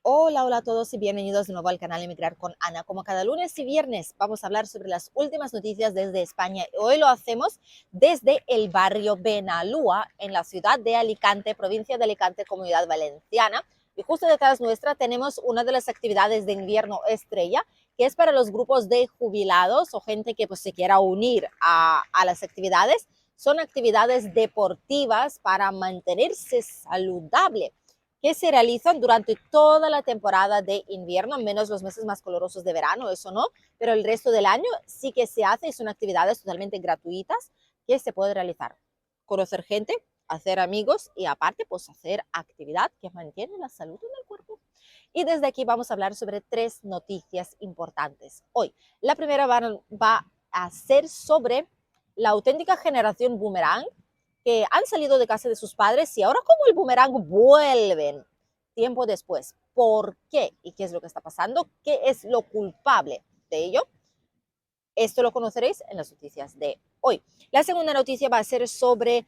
Hola, hola a todos y bienvenidos de nuevo al canal Emigrar con Ana. Como cada lunes y viernes vamos a hablar sobre las últimas noticias desde España. Hoy lo hacemos desde el barrio Benalúa, en la ciudad de Alicante, provincia de Alicante, Comunidad Valenciana. Y justo detrás nuestra tenemos una de las actividades de invierno estrella, que es para los grupos de jubilados o gente que se quiera unir a las actividades. Son actividades deportivas para mantenerse saludable, que se realizan durante toda la temporada de invierno, menos los meses más calurosos de verano, eso no, pero el resto del año sí que se hace y son actividades totalmente gratuitas que se puede realizar. Conocer gente, hacer amigos y aparte hacer actividad que mantiene la salud en el cuerpo. Y desde aquí vamos a hablar sobre 3 noticias importantes. Hoy, la primera va a ser sobre la auténtica generación boomerang, que han salido de casa de sus padres y ahora como el boomerang vuelven tiempo después. ¿Por qué? ¿Y qué es lo que está pasando? ¿Qué es lo culpable de ello? Esto lo conoceréis en las noticias de hoy. La segunda noticia va a ser sobre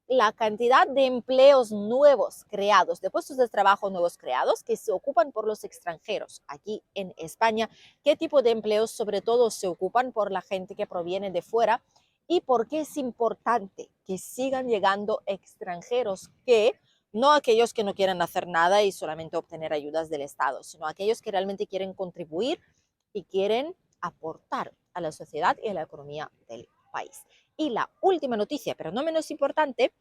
la cantidad de empleos nuevos creados, de puestos de trabajo nuevos creados que se ocupan por los extranjeros aquí en España. ¿Qué tipo de empleos sobre todo se ocupan por la gente que proviene de fuera? ¿Y por qué es importante que sigan llegando extranjeros, que no aquellos que no quieren hacer nada y solamente obtener ayudas del Estado, sino aquellos que realmente quieren contribuir y quieren aportar a la sociedad y a la economía del país? Y la última noticia, pero no menos importante,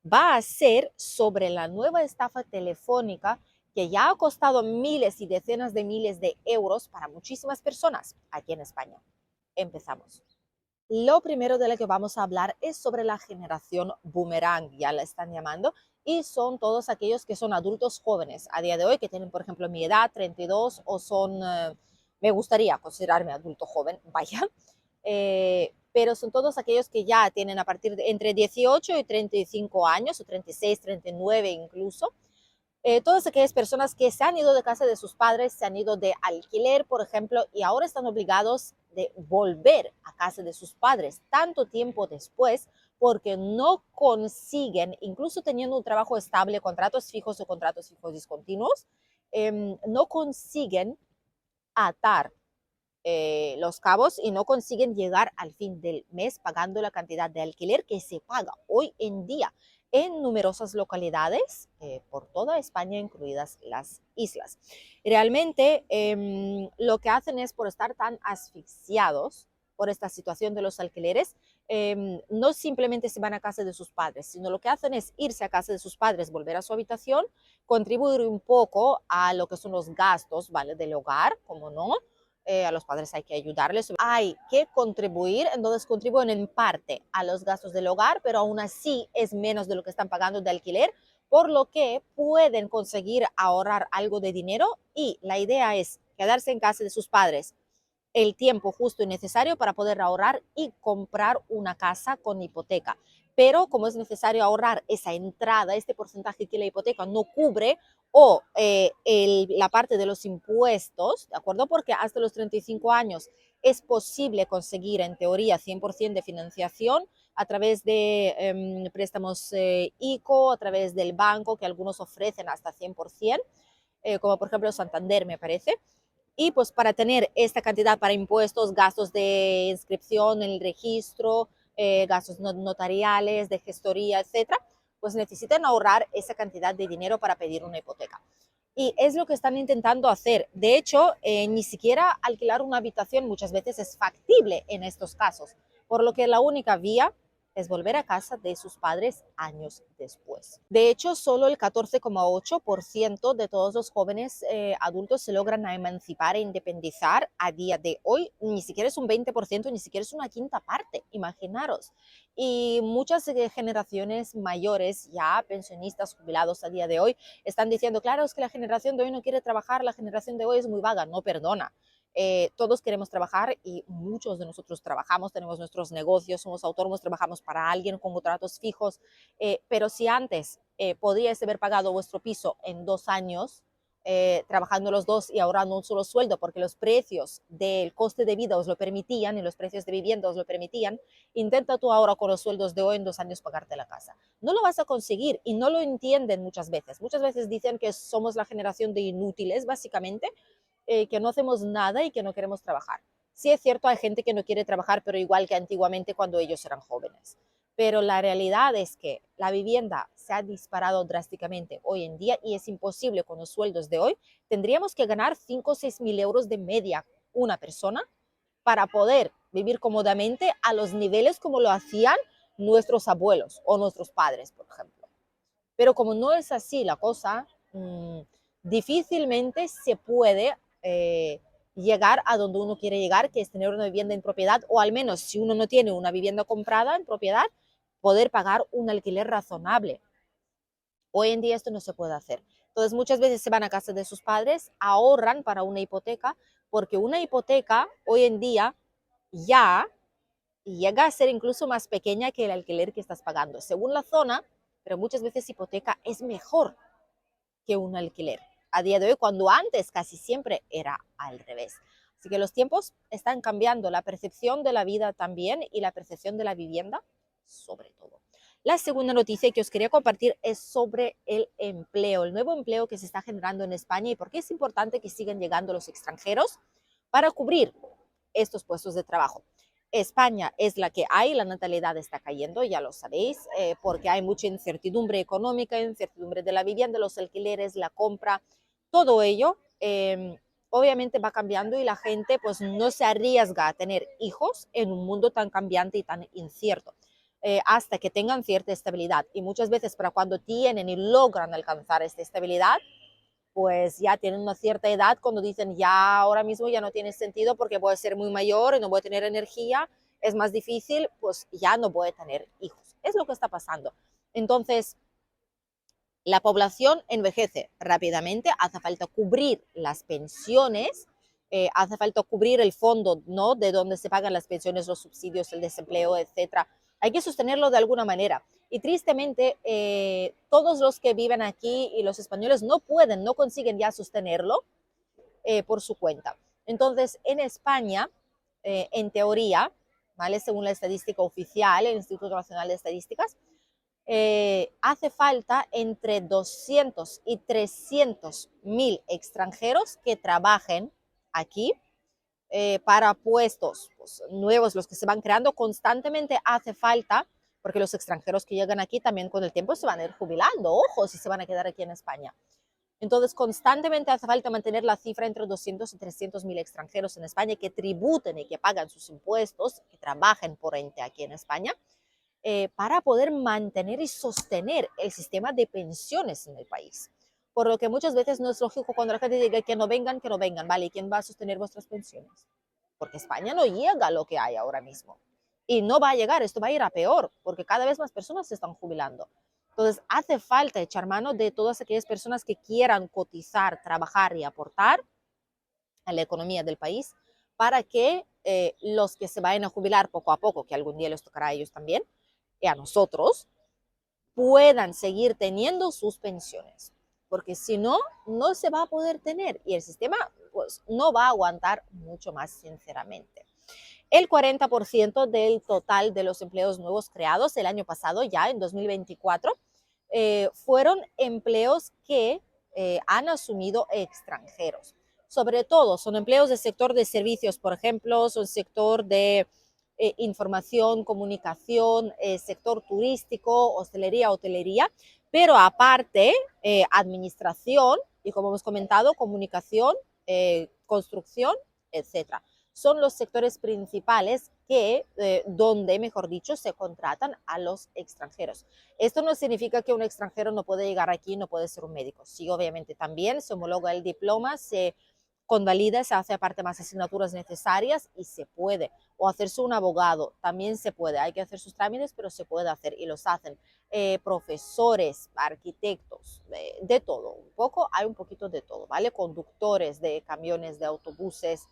va a ser sobre la nueva estafa telefónica que ya ha costado miles y decenas de miles de euros para muchísimas personas aquí en España. Empezamos. Lo primero de lo que vamos a hablar es sobre la generación boomerang, ya la están llamando, y son todos aquellos que son adultos jóvenes a día de hoy, que tienen, por ejemplo, mi edad, 32, o son, me gustaría considerarme adulto joven, vaya, pero son todos aquellos que ya tienen a partir de entre 18 y 35 años, o 36, 39 incluso. Todas aquellas personas que se han ido de casa de sus padres, se han ido de alquiler, por ejemplo, y ahora están obligados de volver a casa de sus padres tanto tiempo después porque no consiguen, incluso teniendo un trabajo estable, contratos fijos o contratos fijos discontinuos, no consiguen atar los cabos y no consiguen llegar al fin del mes pagando la cantidad de alquiler que se paga hoy en día en numerosas localidades por toda España, incluidas las islas. Realmente lo que hacen es, por estar tan asfixiados por esta situación de los alquileres, no simplemente se van a casa de sus padres, sino lo que hacen es irse a casa de sus padres, volver a su habitación, contribuir un poco a lo que son los gastos, ¿vale?, del hogar, como no, a los padres hay que ayudarles, hay que contribuir, entonces contribuyen en parte a los gastos del hogar, pero aún así es menos de lo que están pagando de alquiler, por lo que pueden conseguir ahorrar algo de dinero y la idea es quedarse en casa de sus padres el tiempo justo y necesario para poder ahorrar y comprar una casa con hipoteca. Pero como es necesario ahorrar esa entrada, este porcentaje que la hipoteca no cubre, o la parte de los impuestos, ¿de acuerdo? Porque hasta los 35 años es posible conseguir, en teoría, 100% de financiación a través de préstamos ICO, a través del banco, que algunos ofrecen hasta 100%, como por ejemplo Santander, me parece. Y pues para tener esta cantidad para impuestos, gastos de inscripción en el registro, gastos notariales, de gestoría, etcétera, pues necesitan ahorrar esa cantidad de dinero para pedir una hipoteca. Y es lo que están intentando hacer. De hecho, ni siquiera alquilar una habitación muchas veces es factible en estos casos, por lo que la única vía es volver a casa de sus padres años después. De hecho, solo el 14,8% de todos los jóvenes adultos se logran emancipar e independizar a día de hoy. Ni siquiera es un 20%, ni siquiera es una quinta parte, imaginaros. Y muchas generaciones mayores, ya pensionistas, jubilados a día de hoy, están diciendo, claro, es que la generación de hoy no quiere trabajar, la generación de hoy es muy vaga. No, perdona. Todos queremos trabajar y muchos de nosotros trabajamos, tenemos nuestros negocios, somos autónomos, trabajamos para alguien con contratos fijos, pero si antes podíais haber pagado vuestro piso en 2 años, trabajando los dos y ahorrando un solo sueldo porque los precios del coste de vida os lo permitían y los precios de vivienda os lo permitían, intenta tú ahora con los sueldos de hoy en 2 años pagarte la casa. No lo vas a conseguir y no lo entienden muchas veces. Muchas veces dicen que somos la generación de inútiles, básicamente, que no hacemos nada y que no queremos trabajar. Sí es cierto, hay gente que no quiere trabajar, pero igual que antiguamente cuando ellos eran jóvenes. Pero la realidad es que la vivienda se ha disparado drásticamente hoy en día y es imposible con los sueldos de hoy. Tendríamos que ganar 5 o 6 mil euros de media una persona para poder vivir cómodamente a los niveles como lo hacían nuestros abuelos o nuestros padres, por ejemplo. Pero como no es así la cosa, difícilmente se puede llegar a donde uno quiere llegar, que es tener una vivienda en propiedad, o al menos si uno no tiene una vivienda comprada en propiedad, poder pagar un alquiler razonable. Hoy en día esto no se puede hacer. Entonces muchas veces se van a casa de sus padres, ahorran para una hipoteca, porque una hipoteca hoy en día ya llega a ser incluso más pequeña que el alquiler que estás pagando, según la zona, pero muchas veces hipoteca es mejor que un alquiler. A día de hoy, cuando antes casi siempre era al revés. Así que los tiempos están cambiando, la percepción de la vida también y la percepción de la vivienda sobre todo. La segunda noticia que os quería compartir es sobre el empleo, el nuevo empleo que se está generando en España y por qué es importante que sigan llegando los extranjeros para cubrir estos puestos de trabajo. España es la que hay, la natalidad está cayendo, ya lo sabéis, porque hay mucha incertidumbre económica, incertidumbre de la vivienda, los alquileres, la compra, todo ello obviamente va cambiando y la gente pues no se arriesga a tener hijos en un mundo tan cambiante y tan incierto. Hasta que tengan cierta estabilidad y muchas veces para cuando tienen y logran alcanzar esta estabilidad, pues ya tienen una cierta edad cuando dicen ya ahora mismo ya no tiene sentido porque voy a ser muy mayor y no voy a tener energía, es más difícil, pues ya no voy a tener hijos. Es lo que está pasando. Entonces, la población envejece rápidamente, hace falta cubrir las pensiones, hace falta cubrir el fondo, ¿no?, de donde se pagan las pensiones, los subsidios, el desempleo, etcétera. Hay que sostenerlo de alguna manera. Y tristemente, todos los que viven aquí y los españoles no pueden, no consiguen ya sostenerlo por su cuenta. Entonces, en España, en teoría, ¿vale?, según la estadística oficial, el Instituto Nacional de Estadísticas, hace falta entre 200 y 300 mil extranjeros que trabajen aquí para puestos pues, nuevos, los que se van creando constantemente hace falta, porque los extranjeros que llegan aquí también con el tiempo se van a ir jubilando, ojo, si se van a quedar aquí en España. Entonces, constantemente hace falta mantener la cifra entre 200 y 300 mil extranjeros en España que tributen y que pagan sus impuestos, que trabajen por ente aquí en España, para poder mantener y sostener el sistema de pensiones en el país. Por lo que muchas veces no es lógico cuando la gente diga que no vengan, ¿vale? ¿Y quién va a sostener vuestras pensiones? Porque España no llega a lo que hay ahora mismo. Y no va a llegar, esto va a ir a peor, porque cada vez más personas se están jubilando. Entonces, hace falta echar mano de todas aquellas personas que quieran cotizar, trabajar y aportar a la economía del país para que los que se vayan a jubilar poco a poco, que algún día les tocará a ellos también, y a nosotros, puedan seguir teniendo sus pensiones. Porque si no, no se va a poder tener y el sistema pues, no va a aguantar mucho más, sinceramente. El 40% del total de los empleos nuevos creados el año pasado, ya en 2024, fueron empleos que han asumido extranjeros. Sobre todo son empleos del sector de servicios, por ejemplo, son sector de información, comunicación, sector turístico, hotelería, pero aparte administración y como hemos comentado, comunicación, construcción, etcétera. Son los sectores principales que, donde, mejor dicho, se contratan a los extranjeros. Esto no significa que un extranjero no puede llegar aquí, no puede ser un médico. Sí, obviamente también se homologa el diploma, se convalida, se hace aparte más asignaturas necesarias y se puede. O hacerse un abogado, también se puede. Hay que hacer sus trámites, pero se puede hacer y los hacen. Profesores, arquitectos, de todo. Un poco, hay un poquito de todo, ¿vale? Conductores de camiones, de autobuses,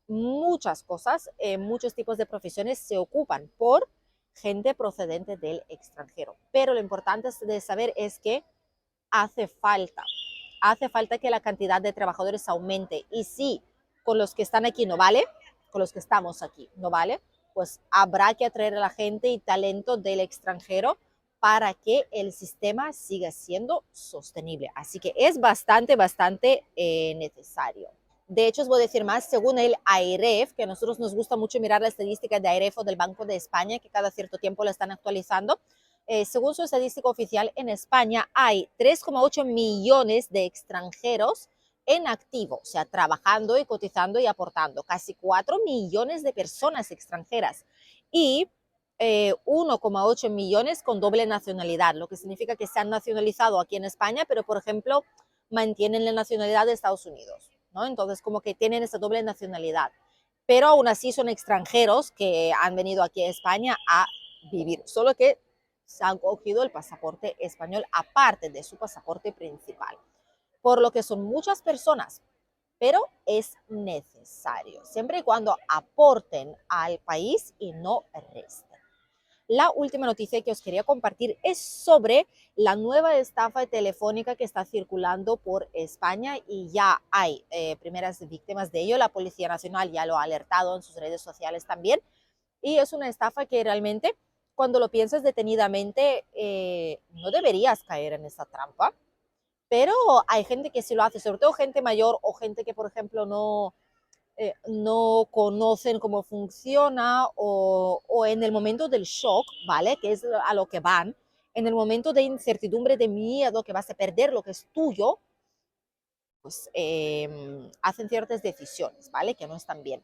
muchas cosas, muchos tipos de profesiones se ocupan por gente procedente del extranjero. Pero lo importante de saber es que hace falta hace falta que la cantidad de trabajadores aumente. Y si con los que están aquí no vale, con los que estamos aquí no vale, pues habrá que atraer a la gente y talento del extranjero para que el sistema siga siendo sostenible. Así que es bastante necesario. De hecho, os voy a decir más, según el AEREF, que a nosotros nos gusta mucho mirar la estadística de AEREF o del Banco de España, que cada cierto tiempo la están actualizando, según su estadística oficial, en España hay 3,8 millones de extranjeros en activo, o sea, trabajando y cotizando y aportando, casi 4 millones de personas extranjeras y 1,8 millones con doble nacionalidad, lo que significa que se han nacionalizado aquí en España, pero por ejemplo mantienen la nacionalidad de Estados Unidos, ¿no? Entonces como que tienen esa doble nacionalidad, pero aún así son extranjeros que han venido aquí a España a vivir, solo que se han cogido el pasaporte español aparte de su pasaporte principal, por lo que son muchas personas, pero es necesario, siempre y cuando aporten al país y no resten. La última noticia que os quería compartir es sobre la nueva estafa telefónica que está circulando por España y ya hay primeras víctimas de ello. La Policía Nacional ya lo ha alertado en sus redes sociales también. Y es una estafa que realmente, cuando lo piensas detenidamente, no deberías caer en esa trampa. Pero hay gente que sí lo hace, sobre todo gente mayor o gente que, por ejemplo, no conocen cómo funciona o en el momento del shock, ¿vale? Que es a lo que van, en el momento de incertidumbre, de miedo, que vas a perder lo que es tuyo, pues hacen ciertas decisiones, ¿vale? Que no están bien.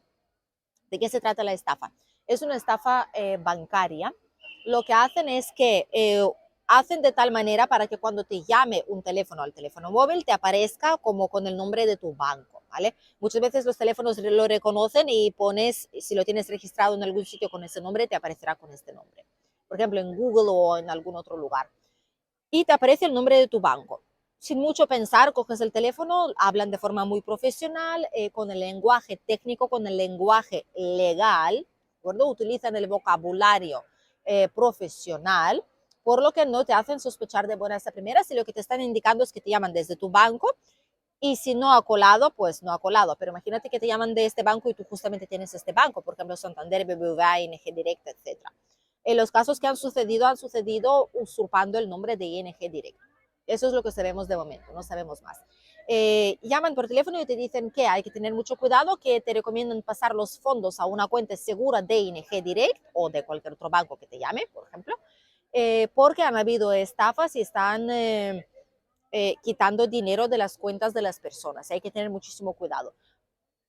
¿De qué se trata la estafa? Es una estafa bancaria. Lo que hacen es que hacen de tal manera para que cuando te llame un teléfono al teléfono móvil te aparezca como con el nombre de tu banco, ¿vale? Muchas veces los teléfonos lo reconocen y pones, si lo tienes registrado en algún sitio con ese nombre, te aparecerá con este nombre. Por ejemplo, en Google o en algún otro lugar. Y te aparece el nombre de tu banco. Sin mucho pensar, coges el teléfono, hablan de forma muy profesional, con el lenguaje técnico, con el lenguaje legal, ¿de acuerdo? Utilizan el vocabulario profesional, por lo que no te hacen sospechar de buenas a primeras y lo que te están indicando es que te llaman desde tu banco y si no ha colado, pues no ha colado. Pero imagínate que te llaman de este banco y tú justamente tienes este banco, por ejemplo, Santander, BBVA, ING Direct, etc. En los casos que han sucedido usurpando el nombre de ING Direct. Eso es lo que sabemos de momento, no sabemos más. Llaman por teléfono y te dicen que hay que tener mucho cuidado, que te recomiendan pasar los fondos a una cuenta segura de ING Direct o de cualquier otro banco que te llame, por ejemplo, porque han habido estafas y están quitando dinero de las cuentas de las personas. Hay que tener muchísimo cuidado.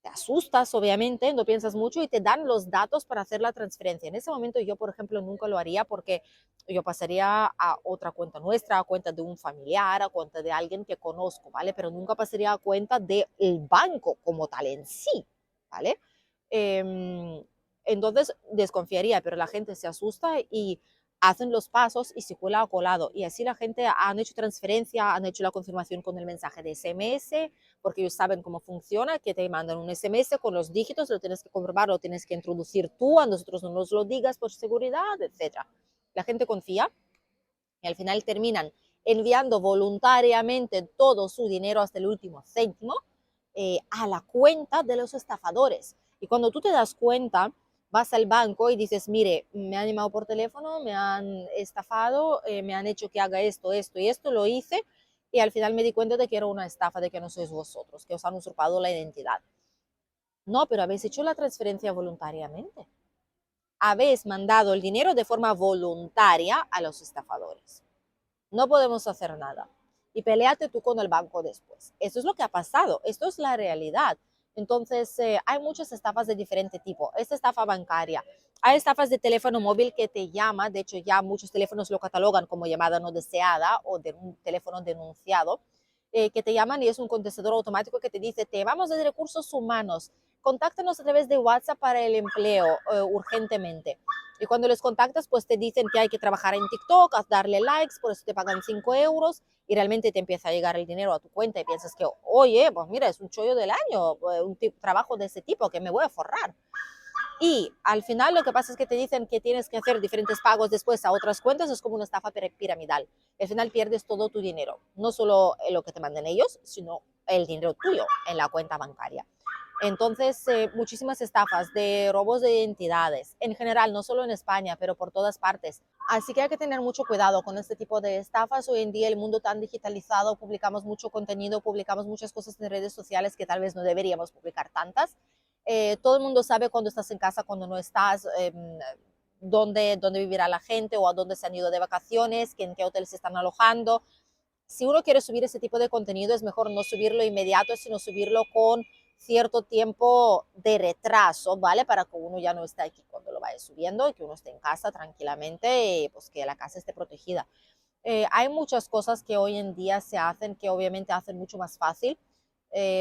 Te asustas, obviamente, no piensas mucho y te dan los datos para hacer la transferencia. En ese momento yo, por ejemplo, nunca lo haría porque yo pasaría a otra cuenta nuestra, a cuenta de un familiar, a cuenta de alguien que conozco, ¿vale? Pero nunca pasaría a cuenta del banco como tal en sí, ¿vale? Entonces desconfiaría, pero la gente se asusta y hacen los pasos y se cuela a colado. Y así la gente han hecho transferencia, han hecho la confirmación con el mensaje de SMS, porque ellos saben cómo funciona, que te mandan un SMS con los dígitos, lo tienes que comprobar, lo tienes que introducir tú, a nosotros no nos lo digas por seguridad, etc. La gente confía y al final terminan enviando voluntariamente todo su dinero hasta el último céntimo a la cuenta de los estafadores. Y cuando tú te das cuenta, vas al banco y dices, mire, me han llamado por teléfono, me han estafado, me han hecho que haga esto, esto y esto, lo hice, y al final me di cuenta de que era una estafa, de que no sois vosotros, que os han usurpado la identidad. No, pero habéis hecho la transferencia voluntariamente. Habéis mandado el dinero de forma voluntaria a los estafadores. No podemos hacer nada. Y peleate tú con el banco después. Eso es lo que ha pasado. Esto es la realidad. Entonces, hay muchas estafas de diferente tipo. Esta estafa bancaria. Hay estafas de teléfono móvil que te llama. De hecho, ya muchos teléfonos lo catalogan como llamada no deseada o de un teléfono denunciado. Que te llaman y es un contestador automático que te dice, te vamos de recursos humanos, contáctanos a través de WhatsApp para el empleo urgentemente. Y cuando les contactas, pues te dicen que hay que trabajar en TikTok, darle likes, por eso te pagan 5 euros y realmente te empieza a llegar el dinero a tu cuenta y piensas que, oye, pues mira, es un chollo del año, un trabajo de ese tipo que me voy a forrar. Y al final lo que pasa es que te dicen que tienes que hacer diferentes pagos después a otras cuentas, es como una estafa piramidal. Al final pierdes todo tu dinero, no solo lo que te manden ellos, sino el dinero tuyo en la cuenta bancaria. Entonces, muchísimas estafas de robos de identidades, en general, no solo en España, pero por todas partes. Así que hay que tener mucho cuidado con este tipo de estafas. Hoy en día el mundo tan digitalizado, publicamos mucho contenido, publicamos muchas cosas en redes sociales que tal vez no deberíamos publicar tantas. Todo el mundo sabe cuando estás en casa, cuando no estás, dónde vivirá la gente o a dónde se han ido de vacaciones, en qué hoteles se están alojando. Si uno quiere subir ese tipo de contenido, es mejor no subirlo inmediato, sino subirlo con cierto tiempo de retraso, ¿vale? Para que uno ya no esté aquí cuando lo vaya subiendo y que uno esté en casa tranquilamente, pues que la casa esté protegida. Hay muchas cosas que hoy en día se hacen que obviamente hacen mucho más fácil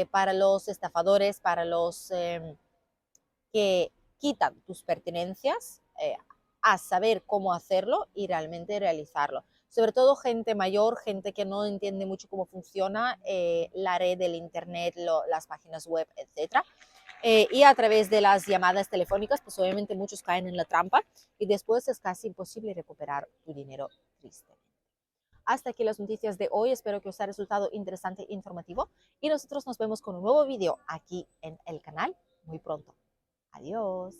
para los estafadores, para los que quitan tus pertenencias, a saber cómo hacerlo y realmente realizarlo. Sobre todo gente mayor, gente que no entiende mucho cómo funciona la red del internet, las páginas web, etcétera. Y a través de las llamadas telefónicas, pues obviamente muchos caen en la trampa y después es casi imposible recuperar tu dinero, tristemente. Hasta aquí las noticias de hoy, espero que os haya resultado interesante e informativo y nosotros nos vemos con un nuevo video aquí en el canal muy pronto. Adiós.